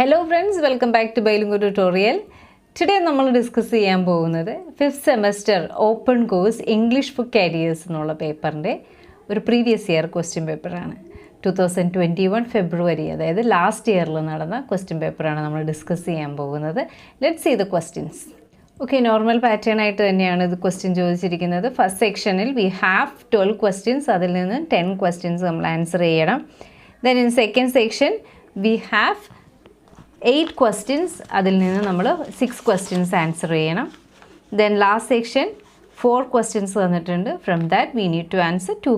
Hello friends, welcome back to Bilingual Tutorial. Today we will discuss the 5th semester open course English for Careers paper. ഒരു previous year question paper ആണ് 2021 February, അതായത് last year നടന്ന question paper ആണ് നമ്മൾ discuss ചെയ്യാൻ പോകുന്നത്. Let's see the questions. Okay, normal pattern ആയിട്ട് തന്നെയാണ് ഇത് question ചോദിച്ചിരിക്കുന്നത്. First sectionൽ we have 12 questions, അതിൽ നിന്ന് 10 questions നമ്മൾ ആൻസർ ചെയ്യണം. Then in second section we have 8 questions, അതിൽ നിന്ന് നമ്മൾ 6 questions ആൻസർ ചെയ്യണം. Then last section 4 questions തന്നിട്ടുണ്ട്. From that we need to answer 2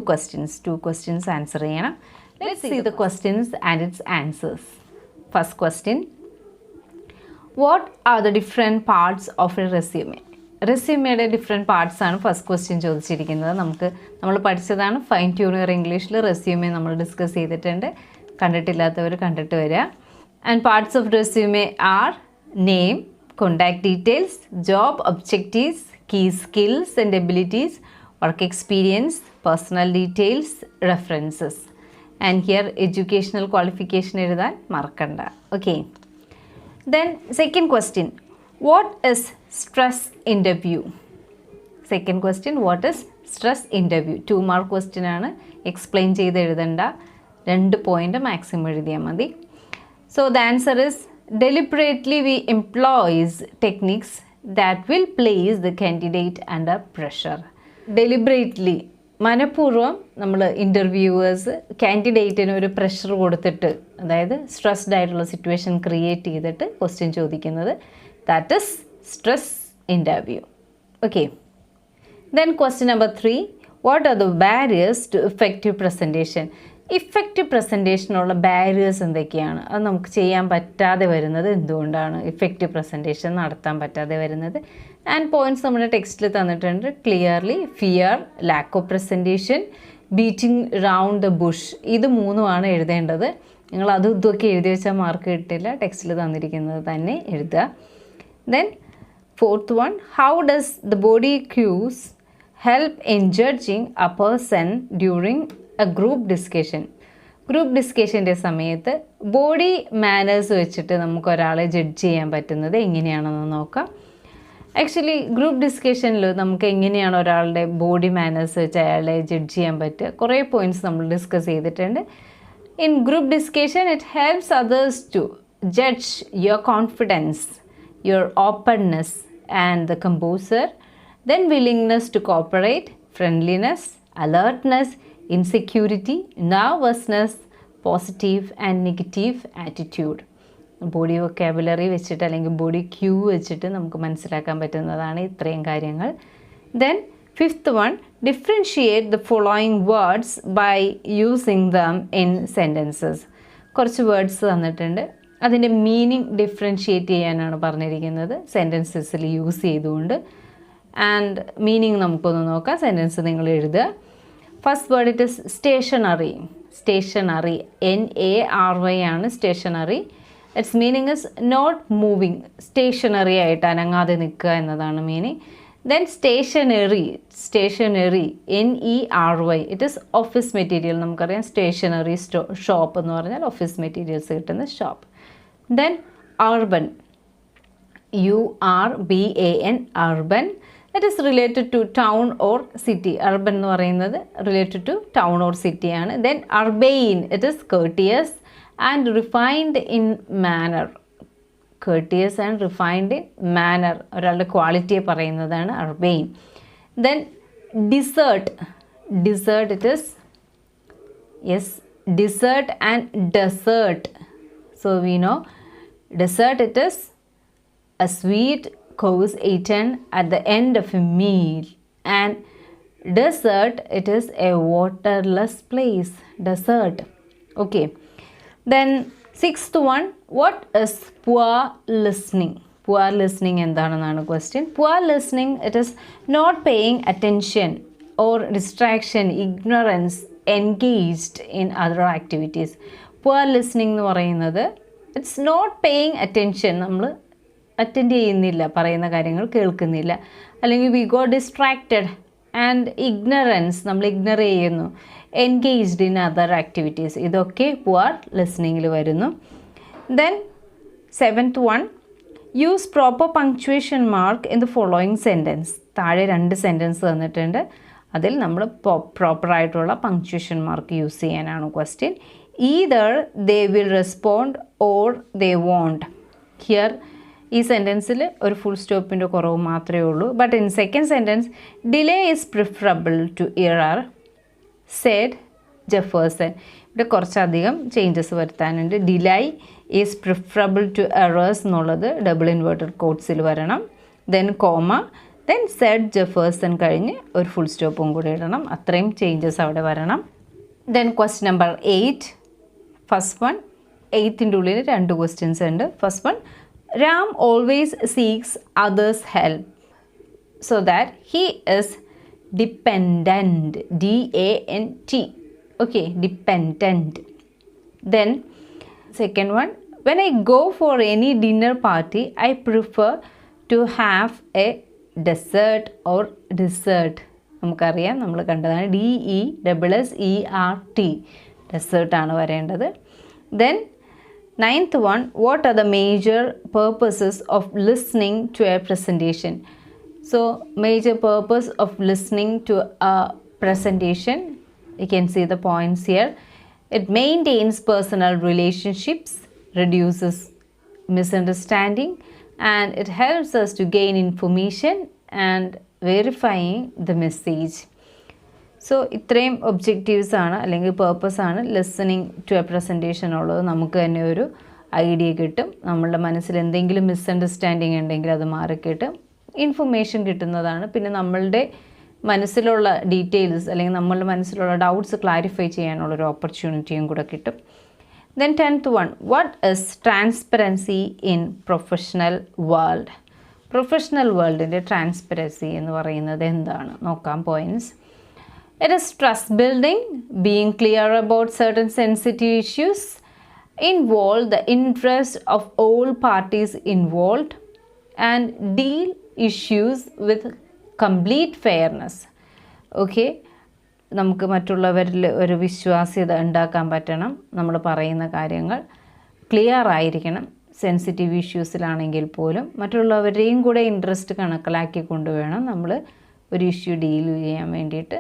questions answer ചെയ്യണം. Let's see the questions and its answers. First question, what are the different parts of a resume? റെസ്യൂമേയുടെ different parts ആണ് first question ചോദിച്ചിരിക്കുന്നത്. നമ്മൾ പഠിച്ചതാണ് fine tuner ഇംഗ്ലീഷിൽ resume നമ്മൾ discuss ചെയ്തിട്ടുണ്ട്. കണ്ടിട്ടില്ലാത്തവർ കണ്ടിട്ട് വരിക. And parts of resume are name, contact details, job objectives, key skills and abilities, work experience, personal details, references. And here educational qualification എഴുതാൻ മറക്കണ്ട. Okay, then second question, what is stress interview? Second question, what is stress interview? 2 mark question ആണ്. Explain ചെയ്ത് എഴുതണ്ട, 2 point maximum എഴുതിയാൽ മതി. So the answer is deliberately we employs techniques that will place the candidate under pressure. Deliberately, മനഃപൂർവ്വം നമ്മൾ interviewers കാൻഡിഡേറ്റിന് ഒരു pressure കൊടുത്തിട്ട്, അതായത് stressed ആയിട്ടുള്ള സിറ്റുവേഷൻ ക്രിയേറ്റ് ചെയ്തിട്ട് ക്വസ്റ്റ്യൻ ചോദിക്കുന്നത്, that is stress interview. Okay, then question number 3, what are the barriers to effective presentation? Effective presentation ഉള്ള barriers എന്തൊക്കെയാണ്? അത് നമുക്ക് ചെയ്യാൻ പറ്റാതെ വരുന്നത് എന്തുകൊണ്ടാണ്? effective presentation നടത്താൻ പറ്റാതെ വരുന്നത്. ആൻഡ് പോയിന്റ്സ് നമ്മുടെ ടെക്സ്റ്റിൽ തന്നിട്ടുണ്ട് clearly. Fear, lack of presentation, beating round the Bush. ഇത് മൂന്നുമാണ് എഴുതേണ്ടത്. നിങ്ങൾ അതും ഇതൊക്കെ എഴുതി വെച്ചാൽ മാർക്ക് കിട്ടില്ല. ടെക്സ്റ്റിൽ തന്നിരിക്കുന്നത് തന്നെ എഴുതുക. Then fourth one, how does the body cues help in judging a person during a group discussion? Group ഡിസ്കഷൻ്റെ സമയത്ത് ബോഡി മാനേഴ്സ് വെച്ചിട്ട് നമുക്ക് ഒരാളെ ജഡ്ജ് ചെയ്യാൻ പറ്റുന്നത് എങ്ങനെയാണെന്ന് നോക്കാം. ആക്ച്വലി ഗ്രൂപ്പ് ഡിസ്കഷനിൽ നമുക്ക് എങ്ങനെയാണ് ഒരാളുടെ ബോഡി മാനേഴ്സ് വെച്ച് അയാളെ ജഡ്ജ് ചെയ്യാൻ പറ്റുക, കുറേ പോയിൻറ്റ്സ് നമ്മൾ ഡിസ്കസ് ചെയ്തിട്ടുണ്ട്. In group discussion it helps others to judge your confidence, your openness and the composure, then willingness to cooperate, friendliness, alertness, insecurity, nervousness, positive and negative attitude. Body vocabulary വെച്ചിട്ട് അല്ലെങ്കിൽ body Q വെച്ചിട്ട് നമുക്ക് മനസ്സിലാക്കാൻ പറ്റുന്നതാണ് ഇത്രയും കാര്യങ്ങൾ. Then fifth one, differentiate the following words by using them in sentences. കുറച്ച് words തന്നിട്ടുണ്ട്, അതിൻ്റെ മീനിങ് ഡിഫറൻഷിയേറ്റ് ചെയ്യാനാണ് പറഞ്ഞിരിക്കുന്നത് സെൻറ്റൻസസിൽ യൂസ് ചെയ്തുകൊണ്ട്. ആൻഡ് മീനിങ് നമുക്കൊന്ന് നോക്കാം. സെൻറ്റൻസ് നിങ്ങൾ എഴുതുക. First word it is stationary. Stationary, NARY ആണ് stationary. Its meaning is not moving, stationary ആയിട്ട് അനങ്ങാതെ നിൽക്കുക എന്നതാണ് meaning. Then stationery, stationery NERY, it is office material. നമുക്കറിയാം സ്റ്റേഷനറി ഷോപ്പ് എന്ന് പറഞ്ഞാൽ ഓഫീസ് മെറ്റീരിയൽസ് കിട്ടുന്ന shop. Then urban, URBAN, urban, that is related to town or city. Urban എന്ന് പറയുന്നത് related to town or city ആണ്. Then urbane, it is courteous and refined in manner. Courteous and refined in manner, ഒരാളുടെ ക്വാളിറ്റിയെ പറയുന്നതാണ് urbane. Then desert, desert it is, yes, desert and desert. So we know dessert it is a sweet course eaten at the end of a meal, and desert it is a waterless place. Desert. Okay. Then sixth one, what is poor listening? Poor listening എന്താണെന്നാണ് question. Poor listening it is not paying attention or distraction, ignorance, engaged in other activities. Poor listening എന്ന് പറയുന്നത് it's not paying attention, നമ്മൾ attend ചെയ്യുന്നില്ല, പറയുന്ന കാര്യങ്ങൾ കേൾക്കുന്നില്ല, അല്ലെങ്കിൽ we go distracted. And ignorance, നമ്മൾ ഇഗ്നർ ചെയ്യുന്നു. എൻഗേജ്ഡ് ഇൻ അതർ ആക്ടിവിറ്റീസ്, ഇതൊക്കെ പുവർ ലിസ്ണിങ്ങിൽ വരുന്നു. Then Seventh one, use proper punctuation mark in the following sentence. താഴെ 2 സെൻറ്റൻസ് തന്നിട്ടുണ്ട്. അതിൽ നമ്മൾ പ്രോപ്പറായിട്ടുള്ള പങ്ക്ച്വേഷൻ മാർക്ക് യൂസ് ചെയ്യാനാണ് question. Either they will respond or they won't. Here ഈ സെൻറ്റൻസിൽ ഒരു ഫുൾ സ്റ്റോപ്പിൻ്റെ കുറവ് മാത്രമേ ഉള്ളൂ. But in second sentence, delay is preferable to error said Jefferson. ഇവിടെ കുറച്ചധികം ചേഞ്ചസ് വരുത്താനുണ്ട്. Delay is preferable to errors എന്നുള്ളത് ഡബിൾ ഇൻവേർട്ടഡ് കോട്ട്സിൽ വരണം. Then comma, then said Jefferson കഴിഞ്ഞ് ഒരു ഫുൾ സ്റ്റോപ്പും കൂടി ഇടണം. അത്രയും ചേഞ്ചസ് അവിടെ വരണം. Then question number 8. First one, 8ൻ്റെ ഉള്ളിൽ 2 ക്വസ്റ്റ്യൻസ് ഉണ്ട്. First one, Ram always seeks others' help so that he is dependent. D-A-N-T. Okay, dependent. Then, second one, when I go for any dinner party, I prefer to have a dessert or dessert. നമുക്കറിയാം, നമ്മൾ കണ്ടതാണ് DESSERT. Desert ആണ് വരേണ്ടത്. Then, 9th one, what are the major purposes of listening to a presentation? So, major purpose of listening to a presentation, you can see the points here. It maintains personal relationships, reduces misunderstanding, and it helps us to gain information and verifying the message. So ഇത്രയും objectives ആണ് അല്ലെങ്കിൽ purpose ആണ് listening to A presentation ഉള്ളത്. നമുക്ക് തന്നെ ഒരു idea കിട്ടും. നമ്മളുടെ മനസ്സിൽ എന്തെങ്കിലും മിസ്അണ്ടർസ്റ്റാൻഡിങ് ഉണ്ടെങ്കിൽ അത് മാറിക്കിട്ടും. ഇൻഫർമേഷൻ കിട്ടുന്നതാണ്. പിന്നെ നമ്മളുടെ മനസ്സിലുള്ള ഡീറ്റെയിൽസ് അല്ലെങ്കിൽ നമ്മളുടെ മനസ്സിലുള്ള ഡൗട്ട്സ് ക്ലാരിഫൈ ചെയ്യാനുള്ളൊരു ഓപ്പർച്യൂണിറ്റിയും കൂടെ കിട്ടും. Then 10th one, what is transparency in professional world? Professional വേൾഡിൻ്റെ ട്രാൻസ്പെറൻസി എന്ന് പറയുന്നത് എന്താണ്? നോക്കാം points. It is trust building, being clear about certain sensitive issues, involve the interest of all parties involved, and deal issues with complete fairness. Okay, നമുക്ക് മറ്റുള്ളവരിൽ ഒരു വിശ്വാസ്യത ഉണ്ടാക്കാൻ പറ്റണം. നമ്മൾ പറയുന്ന കാര്യങ്ങൾ ക്ലിയർ ആയിരിക്കണം. സെൻസിറ്റീവ് ഇഷ്യൂസിലാണെങ്കിൽ പോലും മറ്റുള്ളവരെയും കൂടെ ഇൻട്രസ്റ്റ് കണക്കിലാക്കി കൊണ്ടുവേണം നമ്മൾ ഒരു ഇഷ്യൂ ഡീൽ ചെയ്യാൻ വേണ്ടിയിട്ട്.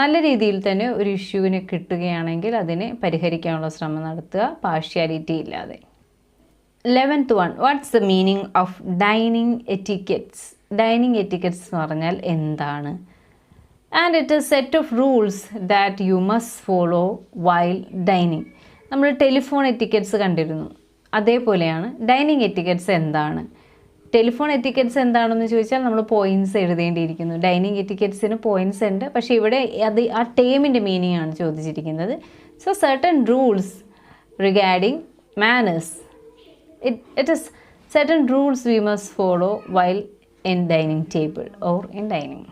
നല്ല രീതിയിൽ തന്നെ ഒരു ഇഷ്യൂവിനെ കിട്ടുകയാണെങ്കിൽ അതിനെ പരിഹരിക്കാനുള്ള ശ്രമം നടത്തുക, പാർഷ്യാലിറ്റി ഇല്ലാതെ. 11th one, what's the meaning of dining etiquettes? Dining etiquettes എന്ന് പറഞ്ഞാൽ എന്താണ്? And it is set of rules that you must follow while dining. നമ്മൾ ടെലിഫോൺ എറ്റിക്കറ്റ്സ് കണ്ടിരുന്നു, അതേപോലെയാണ് ഡൈനിങ് എറ്റിക്കറ്റ്സ്. എന്താണ് ടെലിഫോൺ എറ്റിക്കറ്റ്സ് എന്താണെന്ന് ചോദിച്ചാൽ നമ്മൾ പോയിൻറ്റ്സ് എഴുതേണ്ടിയിരിക്കുന്നു. ഡൈനിങ് എറ്റിക്കറ്റ്സിന് പോയിൻറ്റ്സ് ഉണ്ട്, പക്ഷേ ഇവിടെ അത് ആ ടേമിൻ്റെ മീനിങ് ആണ് ചോദിച്ചിരിക്കുന്നത്. So certain rules regarding manners, it is certain rules we must follow while in dining table or in dining.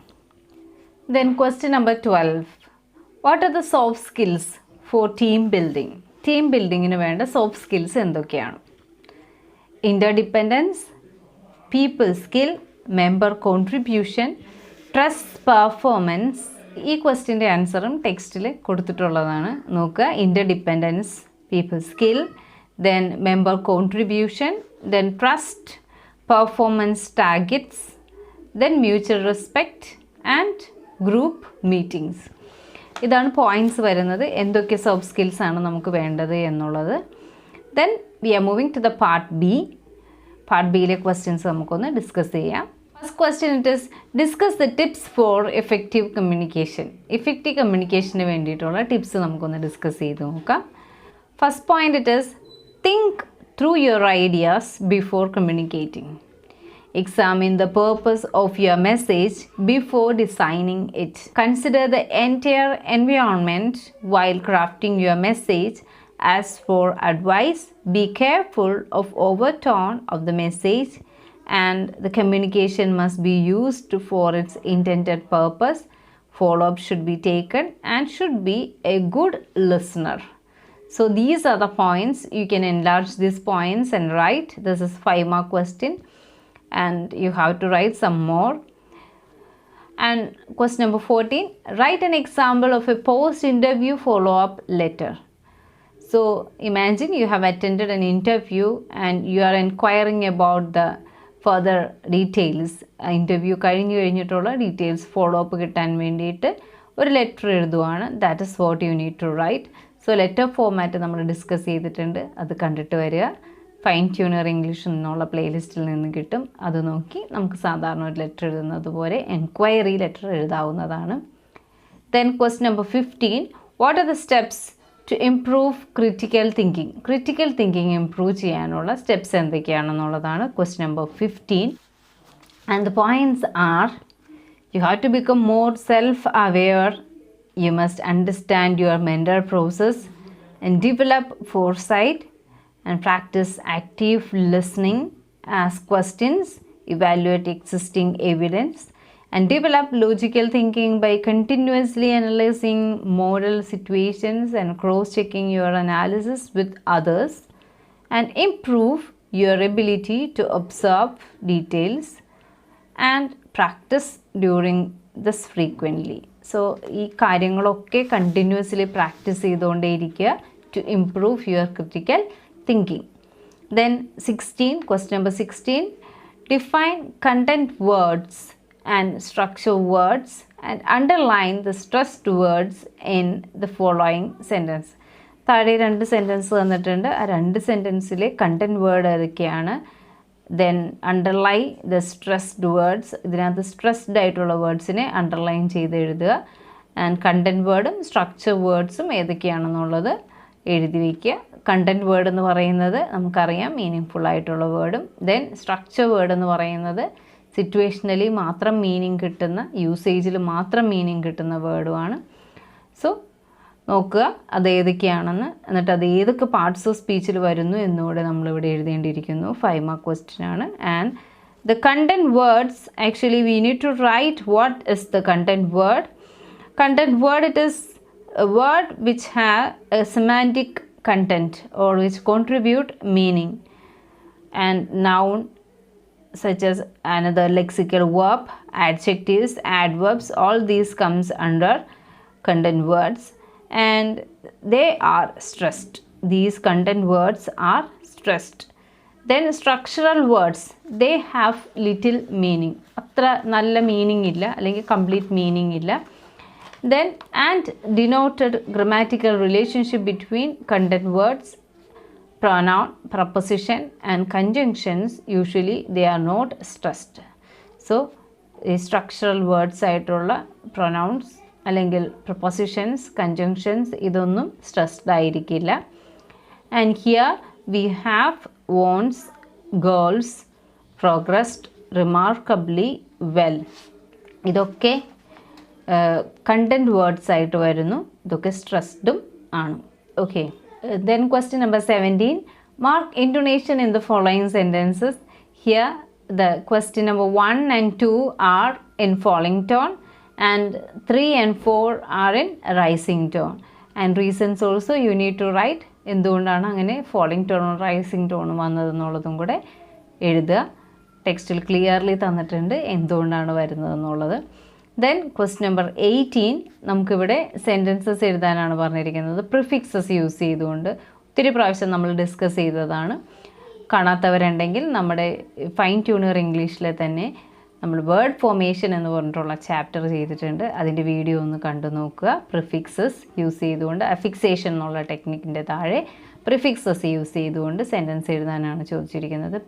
Then question number 12, what are the soft skills for team building? Team ബിൽഡിങ്ങിന് വേണ്ട soft skills എന്തൊക്കെയാണ്? Interdependence, people skill, member contribution, trust performance. ഈ ക്വസ്റ്റ്യൻ്റെ ആൻസറും ടെക്സ്റ്റിൽ കൊടുത്തിട്ടുള്ളതാണ്. നോക്കുക, interdependence, people skill, then member contribution, then trust, performance targets, then mutual respect and group meetings. ഇതാണ് പോയിൻറ്റ്സ് വരുന്നത്, എന്തൊക്കെ സോഫ്റ്റ് സ്കിൽസ് ആണ് നമുക്ക് വേണ്ടത് എന്നുള്ളത്. Then we are moving to the part B. Part ബിയിലെ ക്വസ്റ്റ്യൻസ് നമുക്കൊന്ന് ഡിസ്കസ് ചെയ്യാം. First question it is discuss the tips for effective communication. Effective കമ്മ്യൂണിക്കേഷന് വേണ്ടിയിട്ടുള്ള ടിപ്സ് നമുക്കൊന്ന് ഡിസ്കസ് ചെയ്ത് നോക്കാം. First point it is think through your ideas before communicating. Examine the purpose of your message before designing it. Consider the entire environment while crafting your message. As for advice, be careful of overtone of the message, and the communication must be used for its intended purpose. Follow-up should be taken and should be a good listener. So these are the points. You can enlarge these points and write. This is 5-mark question. And you have to write some more. And question number 14, write an example of a post-interview follow-up letter. So imagine you have attended an interview and you are inquiring about the further details. Interview കഴിഞ്ഞിട്ടുള്ള details follow up കിട്ടാൻ വേണ്ടിയിട്ട് ഒരു letter എഴുതുവാണ്. That is what you need to write. So letter format നമ്മൾ discuss ചെയ്തിട്ടുണ്ട്, അത് കണ്ടിട്ട് വരിക. ഫൈൻ ട്യൂണർ ഇംഗ്ലീഷ് എന്നുള്ള പ്ലേലിസ്റ്റിൽ നിന്ന് കിട്ടും. അത് നോക്കി നമുക്ക് സാധാരണ ഒരു ലെറ്റർ എഴുതുന്നത് പോലെ എൻക്വയറി ലെറ്റർ എഴുതാവുന്നതാണ്. Then question number 15. What are the steps to improve critical thinking? Critical thinking improve ചെയ്യാനുള്ള steps എന്തൊക്കെയാണെന്നുള്ളതാണ് question number 15. And the points are, you have to become more self-aware. You must understand your mental process and develop foresight and practice active listening, ask questions, evaluate existing evidence, and develop logical thinking by continuously analyzing moral situations and cross-checking your analysis with others, and improve your ability to observe details and practice during this frequently. So ഈ കാര്യങ്ങളൊക്കെ continuously practice ചെയ്തുകൊണ്ടേയിരിക്കുക to improve your critical thinking. Then 16, question number 16. Define content words and structure words and underline the stressed words in the following sentence. താഴെ 2 sentence തന്നിട്ടുണ്ട്. ആ 2 സെൻറ്റൻസിലെ content word ഏതൊക്കെയാണ്? Then underline the stressed words. ഇതിനകത്ത് stressed ആയിട്ടുള്ള വേർഡ്സിനെ underline ചെയ്ത് എഴുതുക. And content വേർഡും structure വേർഡ്സും ഏതൊക്കെയാണെന്നുള്ളത് എഴുതി വയ്ക്കുക. കണ്ടൻറ്റ് വേർഡ് എന്ന് പറയുന്നത് നമുക്കറിയാം മീനിങ് ഫുൾ ആയിട്ടുള്ള വേർഡും, ദെൻ സ്ട്രക്ചർ വേർഡ് എന്ന് പറയുന്നത് സിറ്റുവേഷനലി മാത്രം മീനിങ് കിട്ടുന്ന, യൂസേജിൽ മാത്രം മീനിങ് കിട്ടുന്ന വേർഡുമാണ്. സോ നോക്കുക അത് ഏതൊക്കെയാണെന്ന്, എന്നിട്ട് അത് ഏതൊക്കെ പാർട്സ് ഓഫ് സ്പീച്ചിൽ വരുന്നു എന്നുകൂടെ നമ്മളിവിടെ എഴുതേണ്ടിയിരിക്കുന്നു. 5 മാർക്ക് ക്വസ്റ്റ്യൻ ആണ്. And the content words, actually we need to write what is the content word. Content word, it is a word which have a semantic content or which contribute meaning, and noun such as another lexical verb, adjectives, adverbs, all these comes under content words and they are stressed. These content words are stressed. Then structural words, they have little meaning, അത്ര നല്ല meaning ഇല്ല, അല്ലെങ്കിൽ complete meaning ഇല്ല. Then and denoted grammatical relationship between content words, pronoun, preposition and conjunctions, usually they are not stressed. So ഈ structural words ആയിട്ടുള്ള pronouns അല്ലെങ്കിൽ prepositions, conjunctions ഇതൊന്നും stressed ആയിരിക്കില്ല. And here we have wants, goals, progressed remarkably well. ഇതൊക്കെ content words ആയിട്ട് വരുന്നു. ഇതൊക്കെ സ്ട്രെസ്ഡും ആണ്. Okay, then question number 17. Mark intonation in the following sentences. Here the question number 1 and 2 are in falling tone and 3 and 4 are in rising tone. And reasons also you need to write. എന്തുകൊണ്ടാണ് അങ്ങനെ falling ടോണും rising ടോണും വന്നതെന്നുള്ളതും കൂടെ എഴുതുക. ടെക്സ്റ്റിൽ clearly തന്നിട്ടുണ്ട് എന്തുകൊണ്ടാണ് വരുന്നതെന്നുള്ളത്. Then question number 18, നമുക്കിവിടെ sentences എഴുതാനാണ് പറഞ്ഞിരിക്കുന്നത്. പ്രിഫിക്സസ് യൂസ് ചെയ്തുകൊണ്ട് ഒത്തിരി പ്രാവശ്യം നമ്മൾ ഡിസ്കസ് ചെയ്തതാണ്. കാണാത്തവരുണ്ടെങ്കിൽ നമ്മുടെ ഫൈൻ ട്യൂണർ ഇംഗ്ലീഷിലെ തന്നെ നമ്മൾ വേർഡ് ഫോർമേഷൻ എന്ന് പറഞ്ഞിട്ടുള്ള ചാപ്റ്റർ ചെയ്തിട്ടുണ്ട്. അതിൻ്റെ വീഡിയോ ഒന്ന് കണ്ടു നോക്കുക. പ്രിഫിക്സസ് യൂസ് ചെയ്തുകൊണ്ട് അഫിക്സേഷൻ എന്നുള്ള ടെക്നിക്കിൻ്റെ താഴെ പ്രിഫിക്സസ് യൂസ് ചെയ്തുകൊണ്ട് സെൻറ്റൻസ് എഴുതാനാണ് ചോദിച്ചിരിക്കുന്നത്.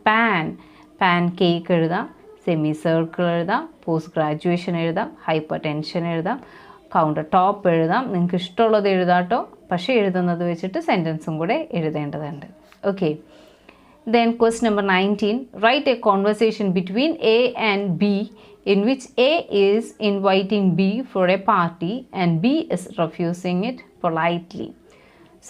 പാൻ കേക്ക് എഴുതാം, സെമി സർക്കിൾ എഴുതാം, പോസ്റ്റ് ഗ്രാജുവേഷൻ എഴുതാം, ഹൈപ്പർ ടെൻഷൻ എഴുതാം, കൗണ്ടർ ടോപ്പ് എഴുതാം. നിങ്ങൾക്ക് ഇഷ്ടമുള്ളത് എഴുതാട്ടോ, പക്ഷേ എഴുതുന്നത് വെച്ചിട്ട് സെൻറ്റൻസും കൂടെ എഴുതേണ്ടതുണ്ട്. Okay, then question number 19. Write a conversation between A and B in which A is inviting B for a party and B is refusing it politely.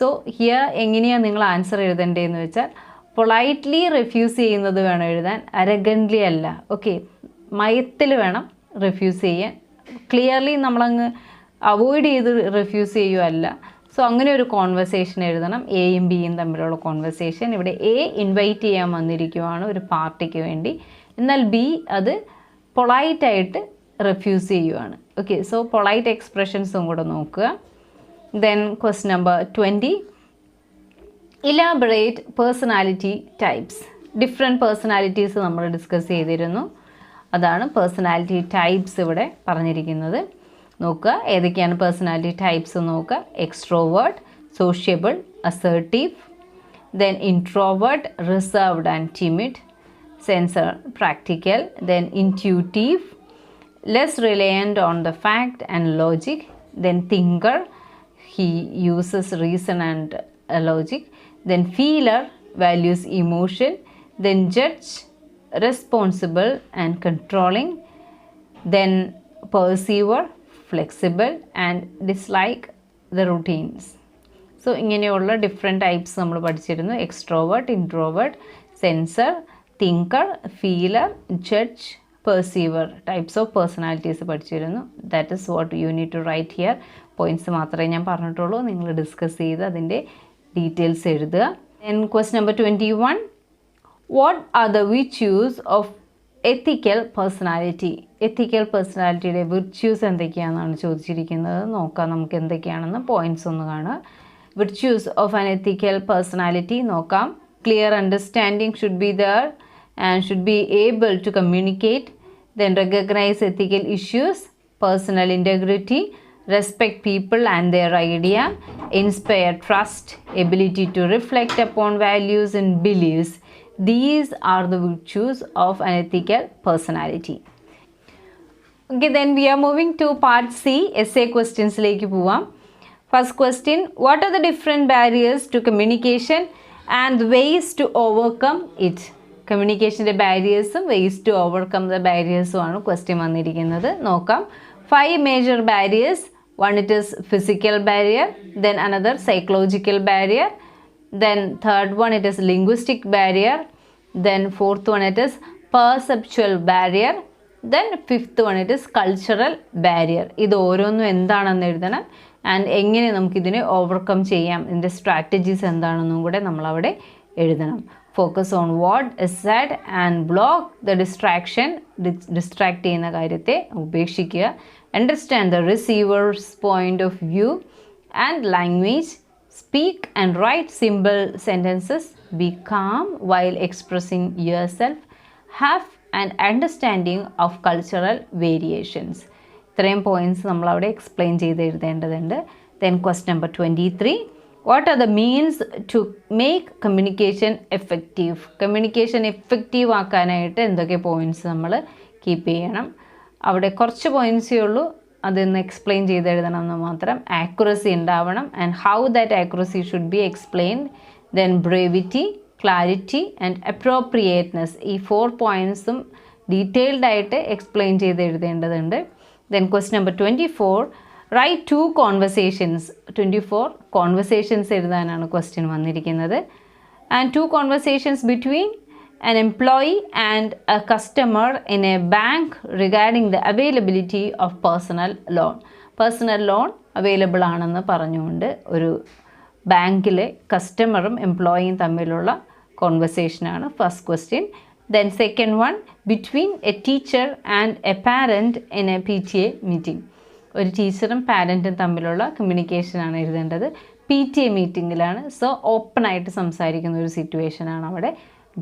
So here എങ്ങനെയാണ് നിങ്ങൾ ആൻസർ എഴുതേണ്ടതെന്ന് വെച്ചാൽ, പൊളൈറ്റ്ലി റെഫ്യൂസ് ചെയ്യുന്നത് വേണം എഴുതാൻ, അരഗൻ്റ്ലി അല്ല. Okay, മയത്തിൽ വേണം refuse ചെയ്യാൻ. Clearly നമ്മളങ്ങ് അവോയ്ഡ് ചെയ്ത് റെഫ്യൂസ് ചെയ്യുമല്ല. സോ അങ്ങനെ ഒരു കോൺവെർസേഷൻ എഴുതണം, എയും ബിയും തമ്മിലുള്ള കോൺവെർസേഷൻ. ഇവിടെ എ ഇൻവൈറ്റ് ചെയ്യാൻ വന്നിരിക്കുവാണ് ഒരു പാർട്ടിക്ക് വേണ്ടി, എന്നാൽ ബി അത് പൊളൈറ്റായിട്ട് റെഫ്യൂസ് ചെയ്യുവാണ്. ഓക്കെ, സോ പൊളൈറ്റ് എക്സ്പ്രഷൻസും കൂടെ നോക്കുക. Then question number 20. Elaborate personality types. Different personalities നമ്മൾ ഡിസ്കസ് ചെയ്തിരുന്നു. അതാണ് പേഴ്സണാലിറ്റി ടൈപ്സ് ഇവിടെ പറഞ്ഞിരിക്കുന്നത്. നോക്കുക ഏതൊക്കെയാണ് പേഴ്സണാലിറ്റി ടൈപ്സ് നോക്കുക. Extrovert, sociable, assertive, then introvert, reserved and timid, sensor, practical, then intuitive, less reliant on the fact and logic, then thinker, he uses reason and logic, then feeler, values emotion, then judge, responsible and controlling, then perceiver, flexible and dislike the routines. So ഇങ്ങനെയുള്ള different types നമ്മൾ പഠിച്ചിരുന്നു. Extrovert, introvert, sensor, thinker, feeler, judge, perceiver types of personalities പഠിച്ചിരുന്നു. That is what you need to write here. Points മാത്രമേ ഞാൻ പറഞ്ഞിട്ടുള്ളൂ. നിങ്ങൾ discuss ചെയ്ത് അതിൻ്റെ ഡീറ്റെയിൽസ് എഴുതുക. Then question number 21. What are the virtues of ethical personality? Ethical പേഴ്സണാലിറ്റിയുടെ virtues എന്തൊക്കെയാണെന്നാണ് ചോദിച്ചിരിക്കുന്നത്. നോക്കാം നമുക്ക് എന്തൊക്കെയാണെന്ന്. പോയിൻറ്റ്സ് ഒന്ന് കാണുക. Virtues of an ethical personality നോക്കാം. Clear understanding should be there and should be able to communicate, then recognize ethical issues, personal integrity, respect people and their idea, inspire trust, ability to reflect upon values and beliefs. These are the virtues of an ethical personality. Okay, then we are moving to part C, essay questions ലേക്ക് പോവാം. First question, what are the different barriers to communication and ways to overcome it? കമ്മ്യൂണിക്കേഷൻ്റെ ബാരിയേഴ്സും ways to overcome the ബാരിയേഴ്സും ആണ് question വന്നിരിക്കുന്നത്. നോക്കാം. 5 major barriers. One, it is physical barrier, then another psychological barrier, then third one it is linguistic barrier, then fourth one it is perceptual barrier, then fifth one it is cultural barrier. ഇത് ഓരോന്നും എന്താണെന്ന് എഴുതണം. And എങ്ങനെ നമുക്കിതിനെ overcome ചെയ്യാം, ഇതിൻ്റെ strategies എന്താണെന്നും കൂടെ നമ്മളവിടെ എഴുതണം. Focus on what is said and block the distraction. Distract ചെയ്യുന്ന കാര്യത്തെ ഉപേക്ഷിക്കുക. Understand the receiver's point of view and language. Speak and write simple sentences. Be calm while expressing yourself. Have and understanding of cultural variations. ഇത്രയും points നമ്മളവിടെ explain ചെയ്ത് എഴുതേണ്ടതുണ്ട്. Then question number 23. What are the means to make communication effective? Communication effective ആക്കാനായിട്ട് എന്തൊക്കെ points നമ്മൾ keep ചെയ്യണം? അവിടെ കുറച്ച് പോയിൻറ്റ്സേ ഉള്ളൂ, അതൊന്ന് എക്സ്പ്ലെയിൻ ചെയ്ത് എഴുതണം എന്ന് മാത്രം. ആക്യുറസി ഉണ്ടാവണം and how that accuracy should be explained. Then brevity, clarity and appropriateness. ഈ 4 പോയിൻറ്റ്സും ഡീറ്റെയിൽഡ് ആയിട്ട് എക്സ്പ്ലെയിൻ ചെയ്ത് എഴുതേണ്ടതുണ്ട്. Then question number 24. Write 2 conversations. 24 conversations എഴുതാനാണ് ക്വസ്റ്റ്യൻ വന്നിരിക്കുന്നത്. And 2 conversations between an employee and a customer in a bank regarding the availability of personal loan. Personal loan available ആണെന്ന് പറഞ്ഞുകൊണ്ട് ഒരു ബാങ്കിലെ കസ്റ്റമറും എംപ്ലോയിയും തമ്മിലുള്ള കോൺവെർസേഷനാണ് first question. Then second one, between a teacher and a parent in a PTA meeting. ഒരു ടീച്ചറും പാരൻറ്റും തമ്മിലുള്ള കമ്മ്യൂണിക്കേഷനാണ് എഴുതേണ്ടത്. PTA മീറ്റിങ്ങിലാണ്. സോ ഓപ്പണായിട്ട് സംസാരിക്കുന്ന ഒരു സിറ്റുവേഷനാണ് അവിടെ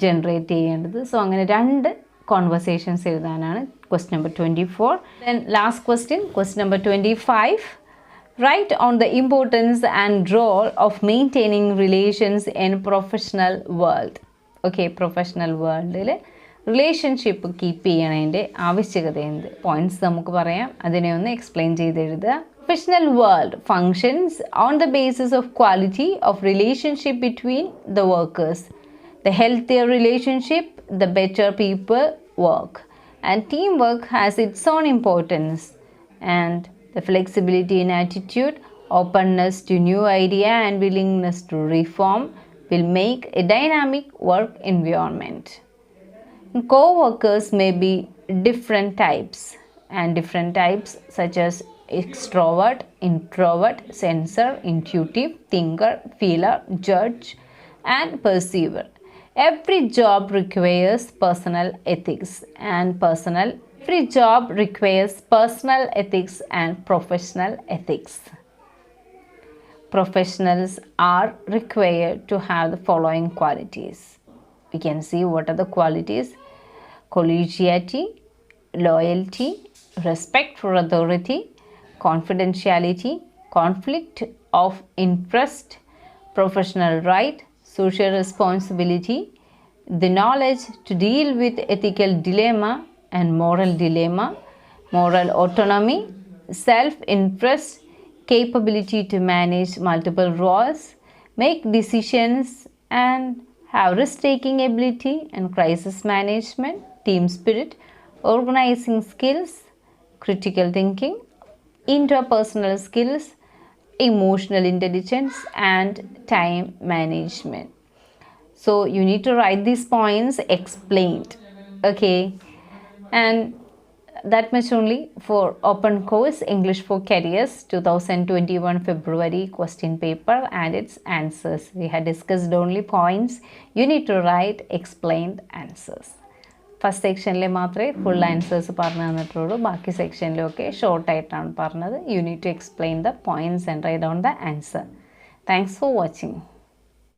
ജനറേറ്റ് ചെയ്യേണ്ടത്. സോ അങ്ങനെ 2 കോൺവെർസേഷൻസ് എഴുതാനാണ് question number 24. Then last question number 25. Write on the importance and role of maintaining relations in professional world. Okay, professional വേൾഡിൽ റിലേഷൻഷിപ്പ് കീപ്പ് ചെയ്യണതിൻ്റെ ആവശ്യകത എന്ത്? പോയിൻറ്റ്സ് നമുക്ക് പറയാം, അതിനെ ഒന്ന് എക്സ്പ്ലെയിൻ ചെയ്ത് എഴുതുക. Professional world functions on the basis of quality of relationship between the workers. The healthier relationship, the better people work. And team work has it's on importance. And the flexibility in attitude, openness to new idea and willingness to reform will make a dynamic work environment. Co-workers may be different types, and different types such as extrovert, introvert, sensor, intuitive, thinker, feeler, judge and perceiver. Every job requires personal ethics and professional ethics. professionals are required to have the following qualities. We can see what are the qualities: collegiality, loyalty, respect for authority, confidentiality, conflict of interest, professional right, social responsibility, the knowledge to deal with ethical dilemma and moral dilemma, moral autonomy, self-interest, capability to manage multiple roles, make decisions and have risk-taking ability and crisis management, team spirit, organizing skills, critical thinking, interpersonal skills, emotional intelligence, and time management. So you need to write these points explained, okay? And that much only for open course English for Careers 2021 February question paper and its answers. We had discussed only points. You need to write explained answers. First സെക്ഷനിൽ മാത്രമേ full answers പറഞ്ഞു തന്നിട്ടുള്ളൂ. ബാക്കി സെക്ഷനിലൊക്കെ ഷോർട്ടായിട്ടാണ് പറഞ്ഞത്. You need to explain the points and write down the answer. Thanks for watching.